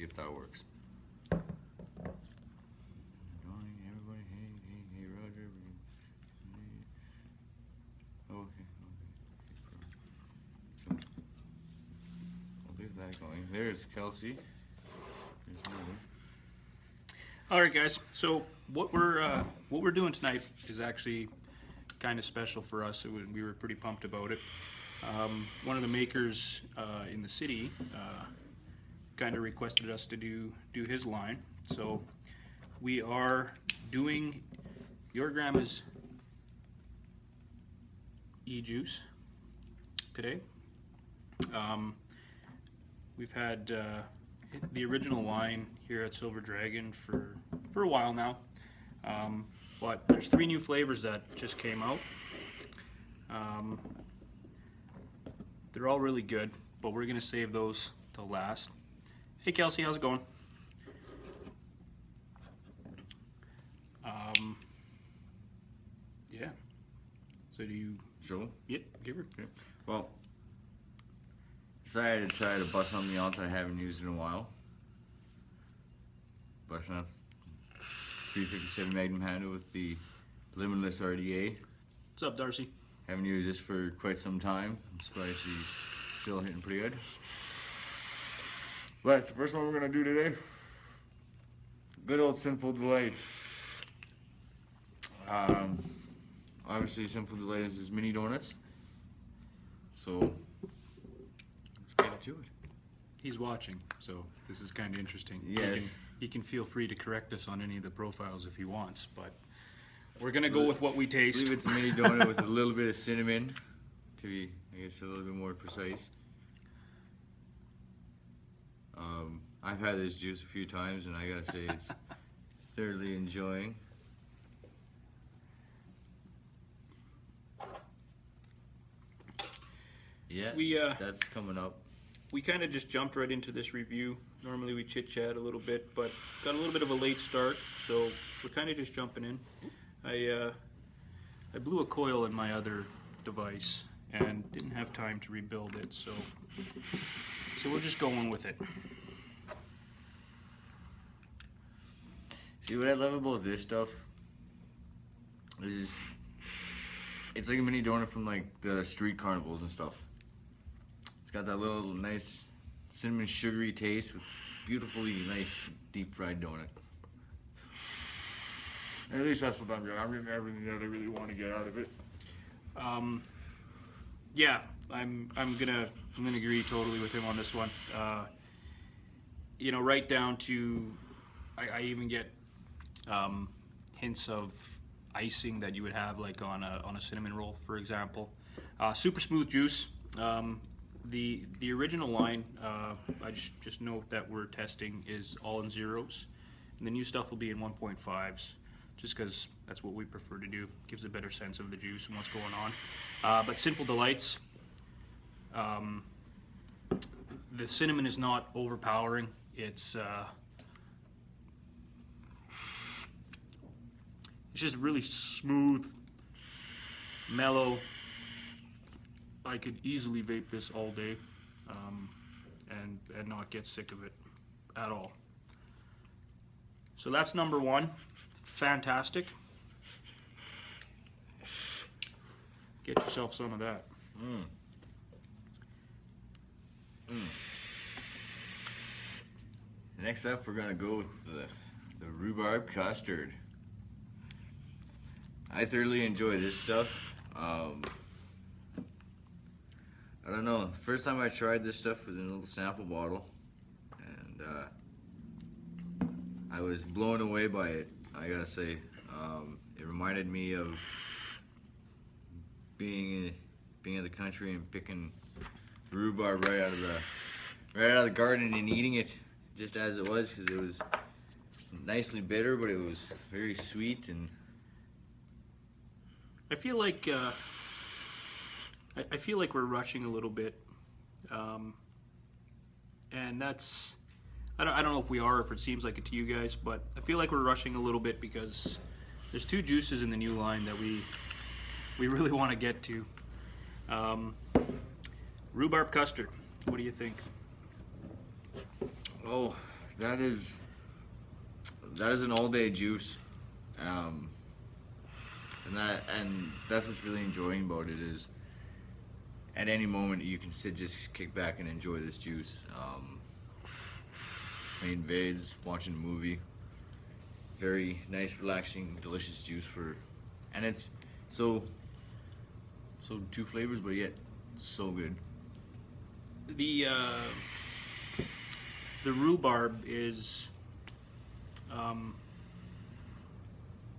See if that works. Everybody, hey, Roger. Okay. So, well, there's that going. There's Kelsey. There's another. All right, guys. So what we're doing tonight is actually kind of special for us. We were pretty pumped about it. One of the makers in the city kind of requested us to do his line, so we are doing Your Grandma's e-juice today. We've had the original line here at Silver Dragon for a while now, but there's 3 new flavors that just came out. They're all really good, but we're gonna save those till last. Hey Kelsey, how's it going? Yeah. So do you? Sure. Yep. Give her. Okay. Well, decided to try to bust on the Alta I haven't used in a while. Busting out 357 Magnum handle with the Limitless RDA. What's up, Darcy? Haven't used this for quite some time. I'm surprised he's still hitting pretty good. But the first one we're gonna do today, good old Sinful Delight. Obviously, Sinful Delight is his mini donuts. So let's get into it. He's watching, so this is kind of interesting. Yes. He can feel free to correct us on any of the profiles if he wants, but we're gonna go with what we I taste. believe it's a mini donut with a little bit of cinnamon, to be, I guess, a little bit more precise. I've had this juice a few times, and I gotta say it's thoroughly enjoying. Yeah, that's coming up. We kind of just jumped right into this review. Normally we chit chat a little bit, but got a little bit of a late start, so we're kind of just jumping in. I blew a coil in my other device and didn't have time to rebuild it, so we're just going with it. See, what I love about this stuff is it's like a mini donut from like the street carnivals and stuff. It's got that little nice cinnamon sugary taste with beautifully nice deep fried donut. At least that's what I'm getting. I'm getting everything that I really want to get out of it. Yeah, I'm gonna agree totally with him on this one. You know, right down to I even get hints of icing that you would have like on a cinnamon roll, for example. Super smooth juice. The original line, I just note that we're testing is all in zeros, and the new stuff will be in 1.5s, just because that's what we prefer to do. Gives a better sense of the juice and what's going on. But Sinful Delights, the cinnamon is not overpowering. It's just really smooth, mellow. I could easily vape this all day and not get sick of it at all. So that's number 1. Fantastic. Get yourself some of that. Next up, we're gonna go with the rhubarb custard. I thoroughly enjoy this stuff. I don't know, the first time I tried this stuff was in a little sample bottle, and I was blown away by it, I gotta say. It reminded me of being in the country and picking rhubarb right out of the garden and eating it just as it was, because it was nicely bitter, but it was very sweet. And I feel like we're rushing a little bit, and that's I don't know if we are, or if it seems like it to you guys, but I feel like we're rushing a little bit because there's 2 juices in the new line that we really want to get to. Rhubarb custard. What do you think? oh, that is an all-day juice, and that's what's really enjoying about it is at any moment you can just kick back and enjoy this juice. Playing Vades, watching a movie. Very nice, relaxing, delicious juice and it's so two flavors, but yet so good. The rhubarb is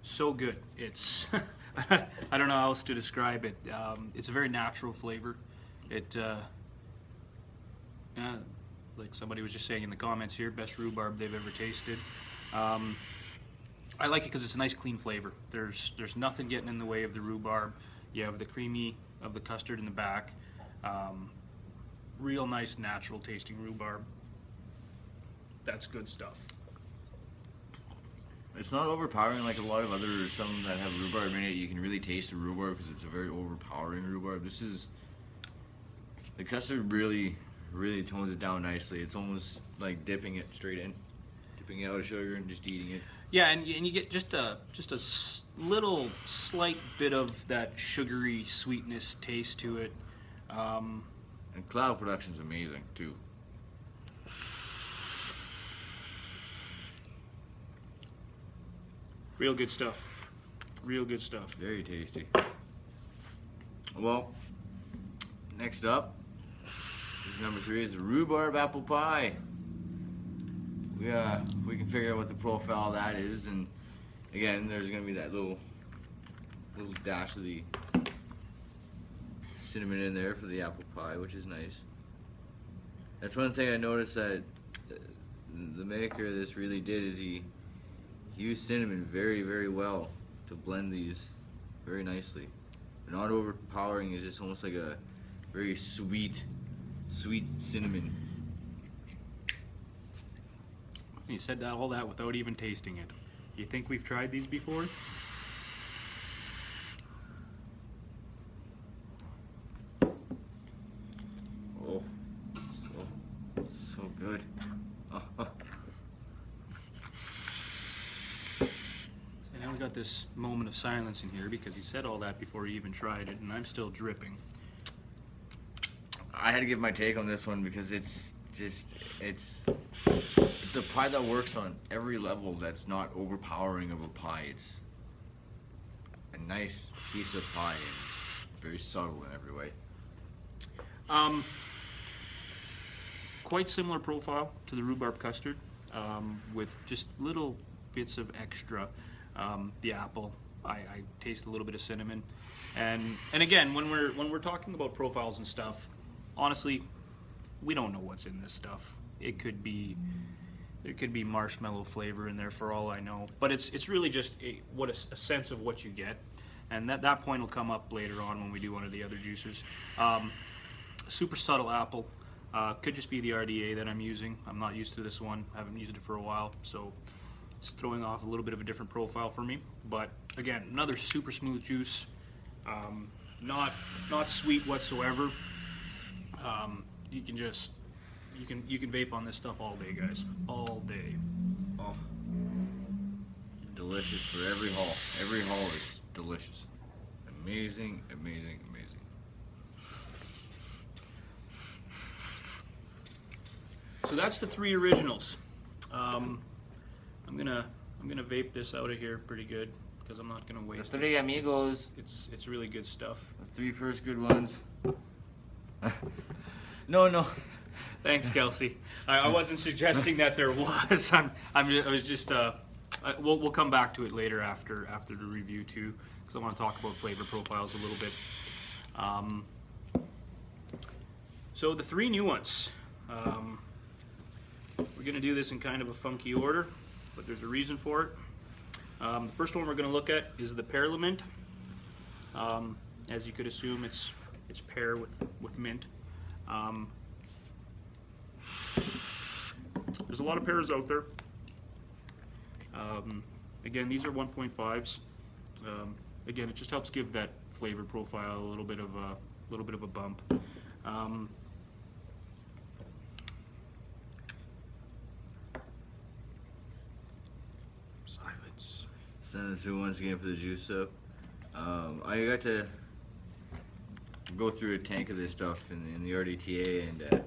so good. It's I don't know how else to describe it. It's a very natural flavor. It like somebody was just saying in the comments here, best rhubarb they've ever tasted. I like it because it's a nice clean flavor. There's nothing getting in the way of the rhubarb. You have the creamy of the custard in the back. Real nice natural tasting rhubarb. That's good stuff. It's not overpowering like a lot of some that have rhubarb in it. You can really taste the rhubarb because it's a very overpowering rhubarb. The custard really tones it down nicely. It's almost like dipping it straight in, dipping it out of sugar and just eating it. Yeah, and you get just a little slight bit of that sugary sweetness taste to it. And Cloud Production's amazing too. Real good stuff. Real good stuff. Very tasty. Well, next up is number 3 is the rhubarb apple pie. We can figure out what the profile of that is, and again, there's gonna be that little dash of the cinnamon in there for the apple pie, which is nice. That's one thing I noticed that the maker of this really did is he used cinnamon very well to blend these very nicely. But not overpowering, is just almost like a very sweet cinnamon. He said all that without even tasting it. You think we've tried these before? Oh, so good. Oh. So now we got this moment of silence in here because he said all that before he even tried it, and I'm still dripping. I had to give my take on this one because it's a pie that works on every level. That's not overpowering of a pie. It's a nice piece of pie and it's very subtle in every way. Quite similar profile to the rhubarb custard, with just little bits of extra. The apple, I taste a little bit of cinnamon, and again, when we're talking about profiles and stuff, honestly, we don't know what's in this stuff. There could be marshmallow flavor in there for all I know, but it's really just a sense of what you get, and that point will come up later on when we do one of the other juices. Super subtle apple. Could just be the RDA that I'm using. I'm not used to this one. I haven't used it for a while, so it's throwing off a little bit of a different profile for me. But again, another super smooth juice. Not sweet whatsoever. You can vape on this stuff all day, guys. All day. Oh, delicious for every haul. Every haul is delicious. Amazing. So that's the 3 originals. I'm gonna vape this out of here pretty good because I'm not gonna waste The 3 it. amigos. It's really good stuff. The 3 first good ones. No. Thanks, Kelsey. I wasn't suggesting that there was. I was just. We'll come back to it later after the review too, because I want to talk about flavor profiles a little bit. So the 3 new ones. We're gonna do this in kind of a funky order, but there's a reason for it. The first one we're gonna look at is the Pearlamint. As you could assume, it's pear with mint. There's a lot of pears out there. Again, these are 1.5s. Again, it just helps give that flavor profile a little bit of a bump. Silence. Send us who wants to get for the juice up. I got to go through a tank of this stuff in the RDTA, and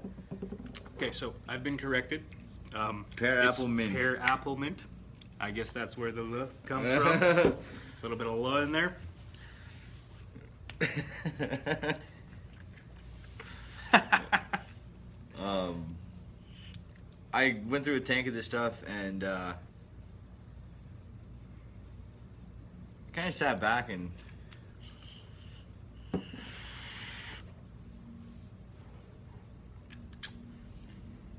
Okay, so I've been corrected. Pear It's apple mint. Pear apple mint. I guess that's where the "l" comes from. A little bit of "l" in there. I went through a tank of this stuff and kind of sat back and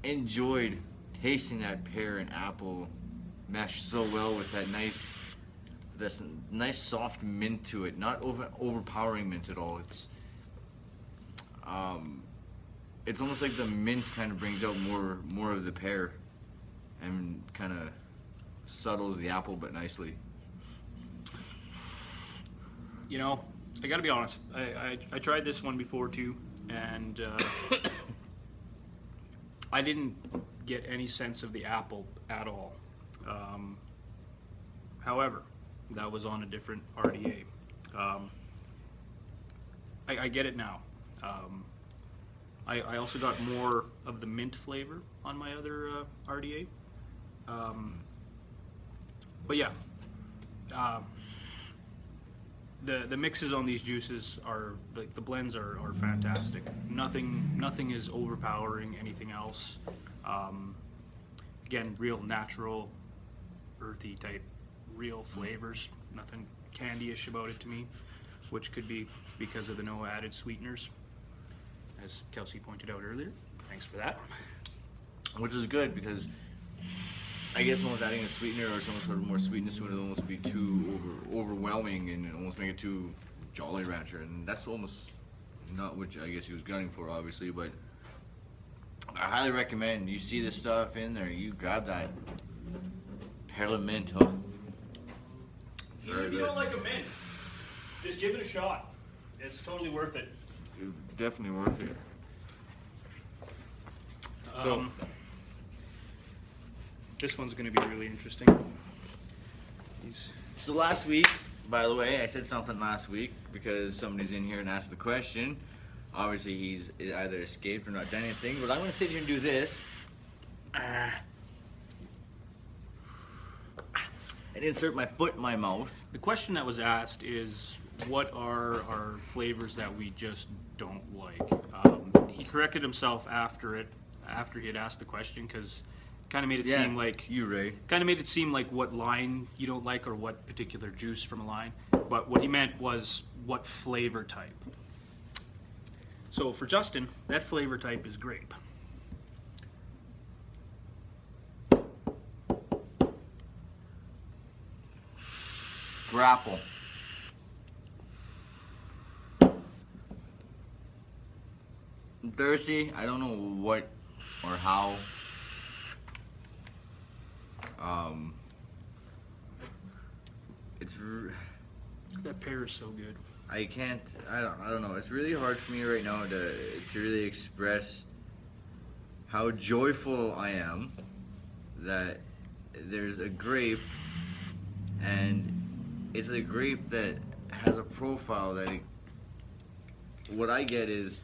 enjoyed tasting that pear and apple mesh so well with that nice, this nice soft mint to it, not overpowering mint at all. It's almost like the mint kind of brings out more of the pear and kind of settles the apple but nicely. You know, I gotta be honest. I tried this one before too, and I didn't get any sense of the apple at all. However, that was on a different RDA. I get it now. I also got more of the mint flavor on my other RDA. But yeah, the mixes on these juices are, like, the blends are fantastic. Nothing is overpowering anything else. Again, real natural, earthy type, real flavors. Nothing candy-ish about it to me, which could be because of the no added sweeteners, as Kelsey pointed out earlier. Thanks for that. Which is good because I guess almost adding a sweetener or some sort of more sweetness to it would almost be too overwhelming and almost make it too Jolly Rancher, and that's almost not what I guess he was gunning for, obviously. But I highly recommend you see this stuff in there, you grab that Parliament. Even if you don't like a mint, just give it a shot. It's totally worth it. Definitely worth it. So this one's going to be really interesting. So last week, by the way, I said something last week because somebody's in here and asked the question. Obviously, he's either escaped or not done anything, but I'm going to sit here and do this. And insert my foot in my mouth. The question that was asked is, what are our flavors that we just don't like? He corrected himself after he had asked the question, because kind of made it seem like what line you don't like or what particular juice from a line. But what he meant was what flavor type. So for Justin, that flavor type is grape. Grapple. I'm thirsty. I don't know what or how. That pear is so good. I don't know. It's really hard for me right now to really express how joyful I am that there's a grape, and it's a grape that has a profile that what I get is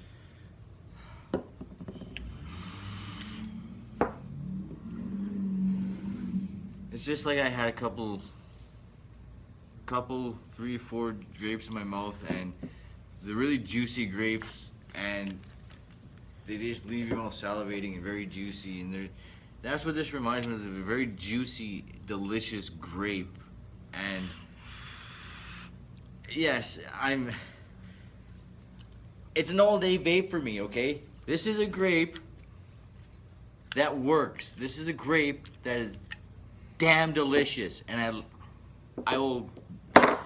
it's just like I had a couple 3, 4 grapes in my mouth, and they're really juicy grapes, and they just leave you all salivating and very juicy, and that's what this reminds me of, a very juicy, delicious grape. And yes, it's an all-day vape for me, okay? This is a grape that works. This is a grape that is damn delicious, and I will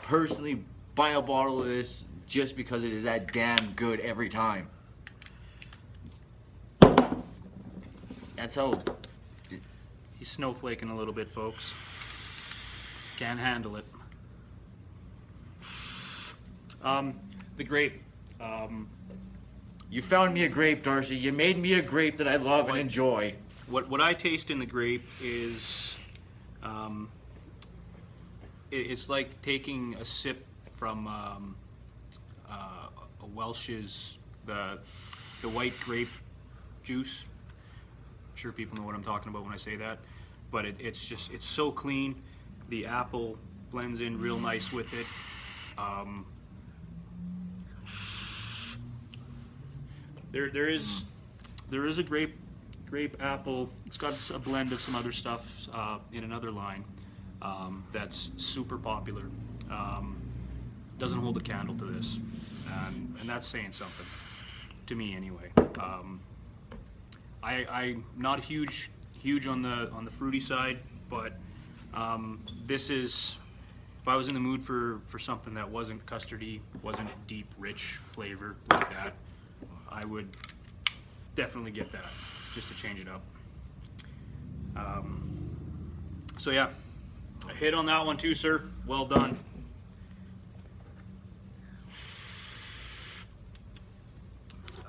personally buy a bottle of this just because it is that damn good every time. That's how. He's snowflaking a little bit, folks. Can't handle it. The grape. You found me a grape, Darcy. You made me a grape that I love and enjoy. What I taste in the grape is it's like taking a sip from a Welch's the white grape juice. I'm sure people know what I'm talking about when I say that, but it's so clean. The apple blends in real nice with it. There is a grape apple. It's got a blend of some other stuff in another line that's super popular. Doesn't hold a candle to this, and that's saying something to me anyway. I'm not huge on the fruity side, but this is, if I was in the mood for something that wasn't custardy, wasn't deep, rich flavor like that, I would definitely get that just to change it up. So yeah, a hit on that one too, sir. Well done.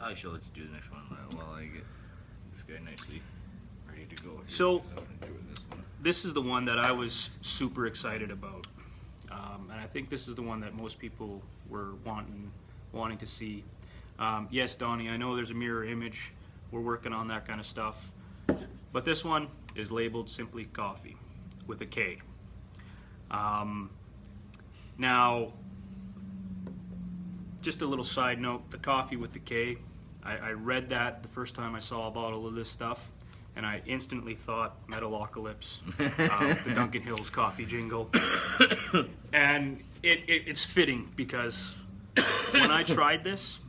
I should let you do the next one while I get this guy nicely ready to go here. So, 'Cause I would enjoy this one. this is the one that I was super excited about, and I think this is the one that most people were wanting to see. Yes, Donnie, I know there's a mirror image. We're working on that kind of stuff, but this one is labeled Simply Coffee with a K. Now, just a little side note: the coffee with the K. I read that the first time I saw a bottle of this stuff, and I instantly thought Metalocalypse, the Duncan Hills coffee jingle. And it's fitting because when I tried this,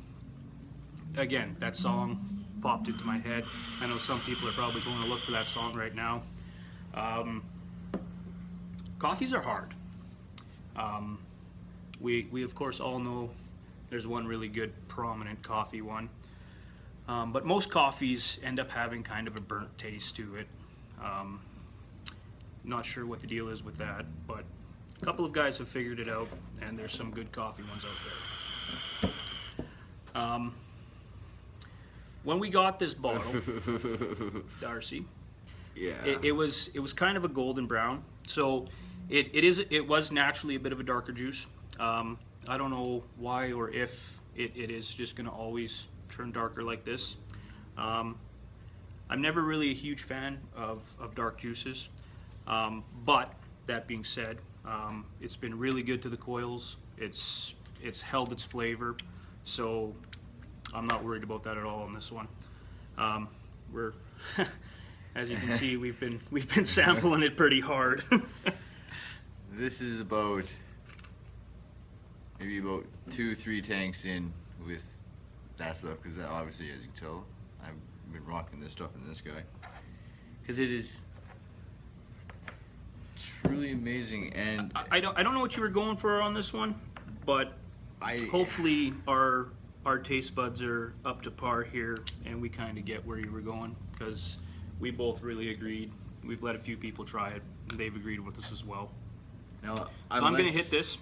again, that song popped into my head. I know some people are probably going to look for that song right now. Coffees are hard. We of course all know there's one really good prominent coffee one. But most coffees end up having kind of a burnt taste to it. Not sure what the deal is with that, but a couple of guys have figured it out, and there's some good coffee ones out there. When we got this bottle, Darcy, Yeah. it was kind of a golden brown, so it was naturally a bit of a darker juice. I don't know why or if it is just going to always turn darker like this. I'm never really a huge fan of dark juices, but that being said, it's been really good to the coils. It's held its flavor, so I'm not worried about that at all on this one. We're as you can see, we've been sampling it pretty hard. This is about maybe about 2-3 tanks in with that stuff, because obviously, as you can tell, I've been rocking this stuff in this guy, because it is truly amazing. And I don't know what you were going for on this one, but hopefully our taste buds are up to par here, and we kind of get where you were going, because we both really agreed. We've let a few people try it, and they've agreed with us as well. now, So I'm going to hit this.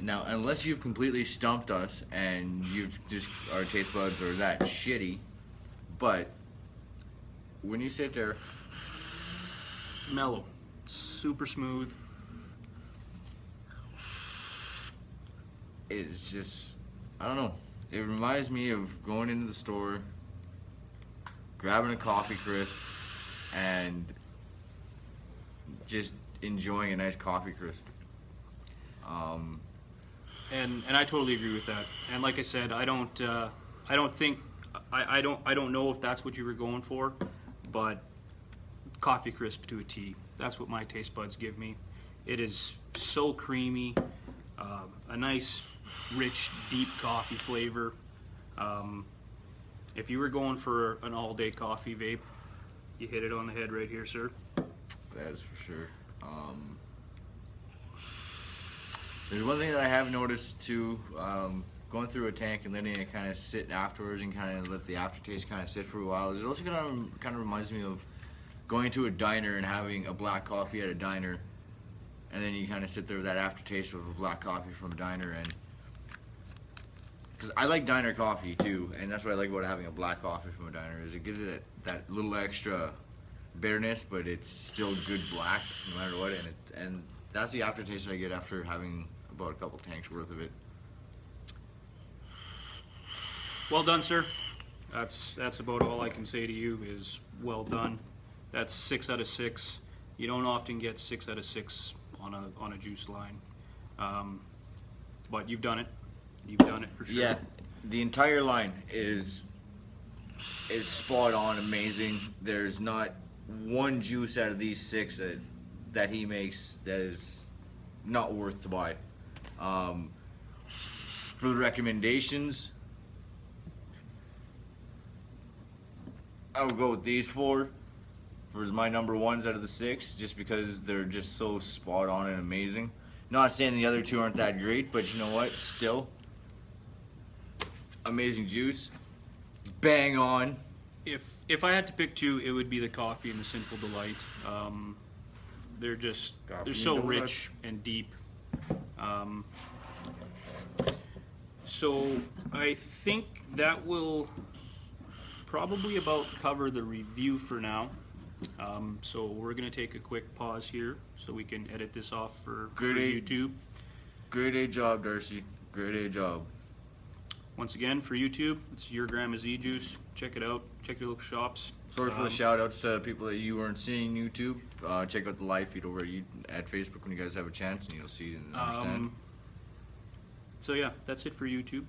Now, unless you've completely stumped us and our taste buds are that shitty, but when you sit there, It's mellow, super smooth. it's just, I don't know. It reminds me of going into the store, grabbing a coffee crisp, and just enjoying a nice coffee crisp. And I totally agree with that. And like I said, I don't know if that's what you were going for, but coffee crisp to a T. That's what my taste buds give me. It is so creamy, a nice, rich, deep coffee flavor. If you were going for an all-day coffee vape, you hit it on the head right here, sir. That's for sure. There's one thing that I have noticed too, going through a tank and letting it kind of sit afterwards and kind of let the aftertaste kind of sit for a while. It also kind of reminds me of going to a diner and having a black coffee at a diner, and then you kind of sit there with that aftertaste of a black coffee from a diner. And because I like diner coffee too, and that's what I like about having a black coffee from a diner, is it gives it that little extra bitterness, but it's still good black no matter what, and that's the aftertaste I get after having about a couple tanks worth of it. Well done, sir. That's about all I can say to you is well done. That's 6 out of 6. You don't often get 6 out of 6 on a juice line, but you've done it. You've done it for sure. Yeah, the entire line is spot on, amazing. There's not one juice out of these 6 that he makes that is not worth to buy. For the recommendations, I would go with these 4 for my number 1s out of the 6, just because they're just so spot on and amazing. Not saying the other 2 aren't that great, but you know what? Still, amazing juice, bang on. If I had to pick 2, it would be the coffee and the Sinful Delight. They're so rich and deep. So I think that will probably about cover the review for now. So we're gonna take a quick pause here so we can edit this off for YouTube. Great A job, Darcy. Great A job. Once again, for YouTube, it's Your Grandma's E-Juice. Check it out. Check your local shops. Sorry for the shout outs to people that you weren't seeing YouTube. Check out the live feed over at Facebook when you guys have a chance, and you'll see and understand. So yeah, that's it for YouTube.